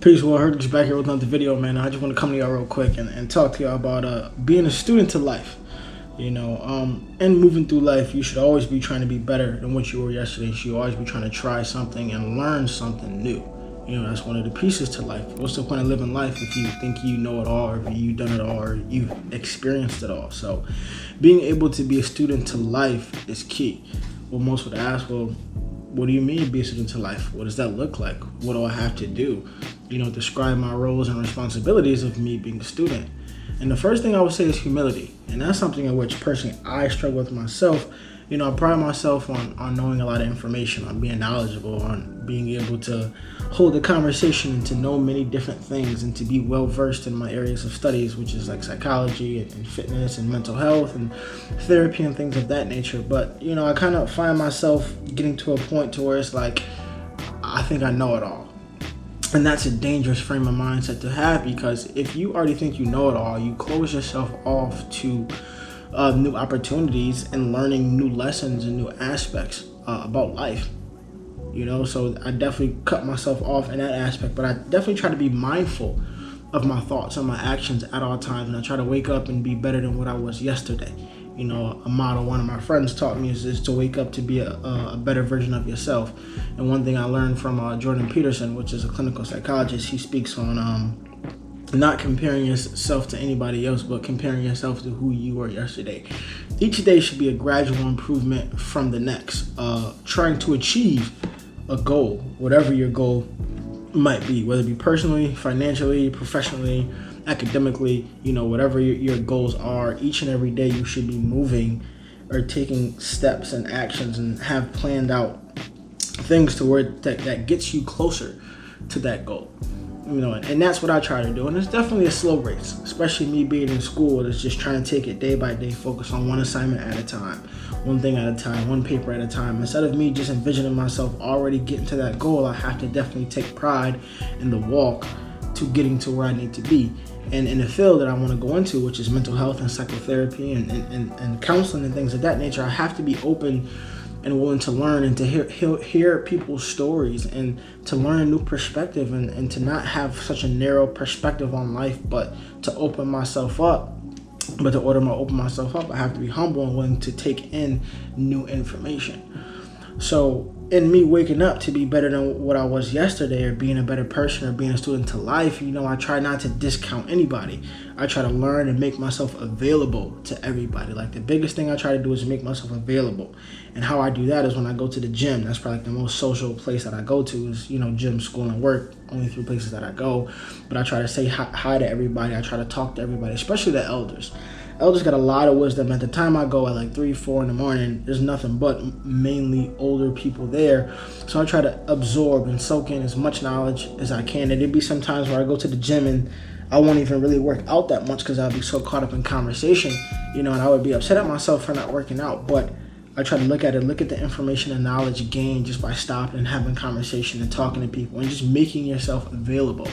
Peace, well, Herdish back here with another video, man. I just want to come to y'all real quick and talk to y'all about being a student to life. And moving through life, you should always be trying to be better than what you were yesterday. You should always be trying to try something and learn something new. That's one of the pieces to life. What's the point of living life if you think you know it all, or if you've done it all, or you've experienced it all? So being able to be a student to life is key. Well, most would ask, well, what do you mean be a student to life? What does that look like? What do I have to do? Describe my roles and responsibilities of me being a student. And the first thing I would say is humility. And that's something in which personally I struggle with myself. I pride myself on knowing a lot of information, on being knowledgeable, on being able to hold a conversation and to know many different things and to be well versed in my areas of studies, which is like psychology and fitness and mental health and therapy and things of that nature. But, I kind of find myself getting to a point to where it's like, I think I know it all. And that's a dangerous frame of mindset to have, because if you already think you know it all, you close yourself off to new opportunities and learning new lessons and new aspects about life. So I definitely cut myself off in that aspect, but I definitely try to be mindful of my thoughts and my actions at all times. And I try to wake up and be better than what I was yesterday. A model one of my friends taught me is to wake up to be a better version of yourself. And one thing I learned from Jordan Peterson, which is a clinical psychologist, he speaks on not comparing yourself to anybody else, but comparing yourself to who you were yesterday. Each day should be a gradual improvement from the next, trying to achieve a goal, whatever your goal might be, whether it be personally, financially, professionally, academically, whatever your goals are. Each and every day you should be moving or taking steps and actions and have planned out things to where that gets you closer to that goal. And that's what I try to do. And it's definitely a slow race, especially me being in school. It's just trying to take it day by day, focus on one assignment at a time, one thing at a time, one paper at a time. Instead of me just envisioning myself already getting to that goal, I have to definitely take pride in the walk to getting to where I need to be. And in the field that I want to go into, which is mental health and psychotherapy and counseling and things of that nature, I have to be open and willing to learn and to hear people's stories and to learn a new perspective and to not have such a narrow perspective on life, but to open myself up. But to open myself up, I have to be humble and willing to take in new information. So in me waking up to be better than what I was yesterday, or being a better person, or being a student to life, I try not to discount anybody. I try to learn and make myself available to everybody. Like, the biggest thing I try to do is make myself available. And how I do that is when I go to the gym. That's probably the most social place that I go to is, gym, school, and work. Only 3 places that I go. But I try to say hi to everybody. I try to talk to everybody, especially the elders. Elders got a lot of wisdom. At the time I go at like 3, 4 in the morning, there's nothing but mainly older people there. So I try to absorb and soak in as much knowledge as I can. And there'd be some times where I go to the gym and I won't even really work out that much because I'll be so caught up in conversation, and I would be upset at myself for not working out. But I try to look at the information and knowledge gained just by stopping and having conversation and talking to people and just making yourself available,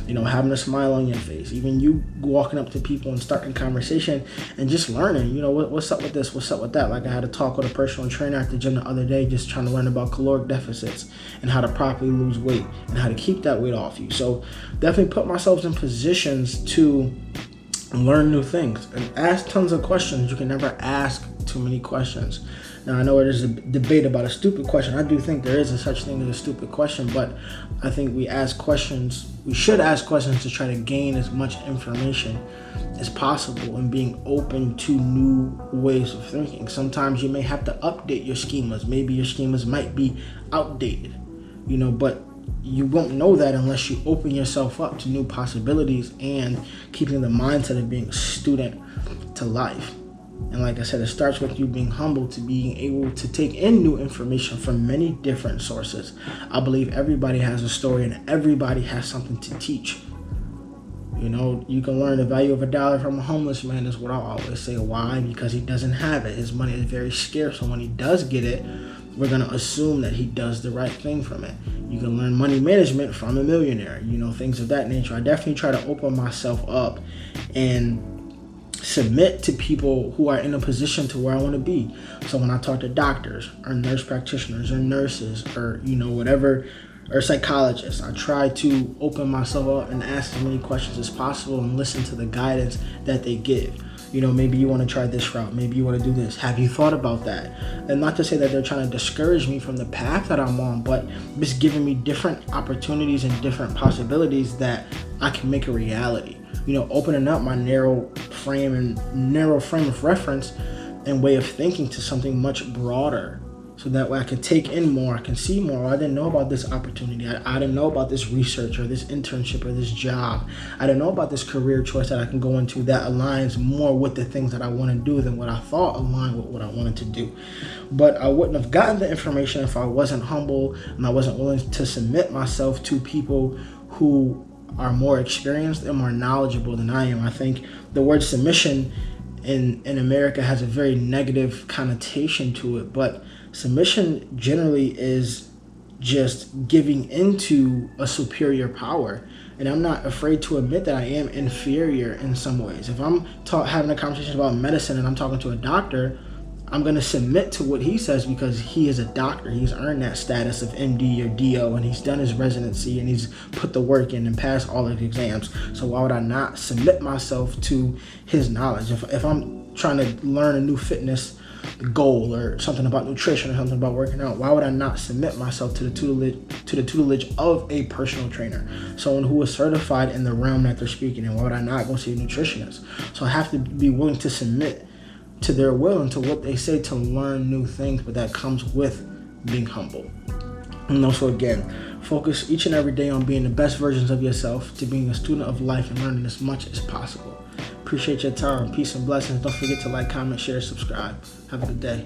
having a smile on your face, even you walking up to people and starting conversation and just learning, what's up with this, what's up with that. Like, I had a talk with a personal trainer at the gym the other day, just trying to learn about caloric deficits and how to properly lose weight and how to keep that weight off you. So definitely put myself in positions to learn new things and ask tons of questions. You can never ask too many questions. Now, I know there's a debate about a stupid question. I do think there is a such thing as a stupid question, but I think we should ask questions to try to gain as much information as possible and being open to new ways of thinking. Sometimes you may have to update your schemas. Maybe your schemas might be outdated, but you won't know that unless you open yourself up to new possibilities and keeping the mindset of being a student to life. And like I said, it starts with you being humble to being able to take in new information from many different sources. I believe everybody has a story and everybody has something to teach. You can learn the value of $1 from a homeless man is what I always say. Why? Because he doesn't have it. His money is very scarce. So when he does get it, we're going to assume that he does the right thing from it. You can learn money management from a millionaire, things of that nature. I definitely try to open myself up and submit to people who are in a position to where I want to be. So when I talk to doctors or nurse practitioners or nurses or, whatever or psychologist. I try to open myself up and ask as many questions as possible and listen to the guidance that they give. You know, maybe you want to try this route. Maybe you want to do this. Have you thought about that? And not to say that they're trying to discourage me from the path that I'm on, but just giving me different opportunities and different possibilities that I can make a reality. You know, opening up my narrow frame of reference and way of thinking to something much broader. So that way I can take in more, I can see more. I didn't know about this opportunity. I didn't know about this research or this internship or this job. I didn't know about this career choice that I can go into that aligns more with the things that I want to do than what I thought aligned with what I wanted to do. But I wouldn't have gotten the information if I wasn't humble and I wasn't willing to submit myself to people who are more experienced and more knowledgeable than I am. I think the word submission in America has a very negative connotation to it, but submission generally is just giving into a superior power. And I'm not afraid to admit that I am inferior in some ways. If I'm having a conversation about medicine and I'm talking to a doctor, I'm going to submit to what he says because he is a doctor. He's earned that status of MD or DO, and he's done his residency, and he's put the work in and passed all of the exams. So why would I not submit myself to his knowledge? If I'm trying to learn a new fitness goal or something about nutrition or something about working out, why would I not submit myself to the tutelage of a personal trainer, someone who is certified in the realm that they're speaking in? Why would I not go see a nutritionist? So I have to be willing to submit to their will and to what they say to learn new things, but that comes with being humble. And also, again, focus each and every day on being the best versions of yourself, to being a student of life and learning as much as possible. Appreciate your time. Peace and blessings. Don't forget to like, comment, share, subscribe. Have a good day.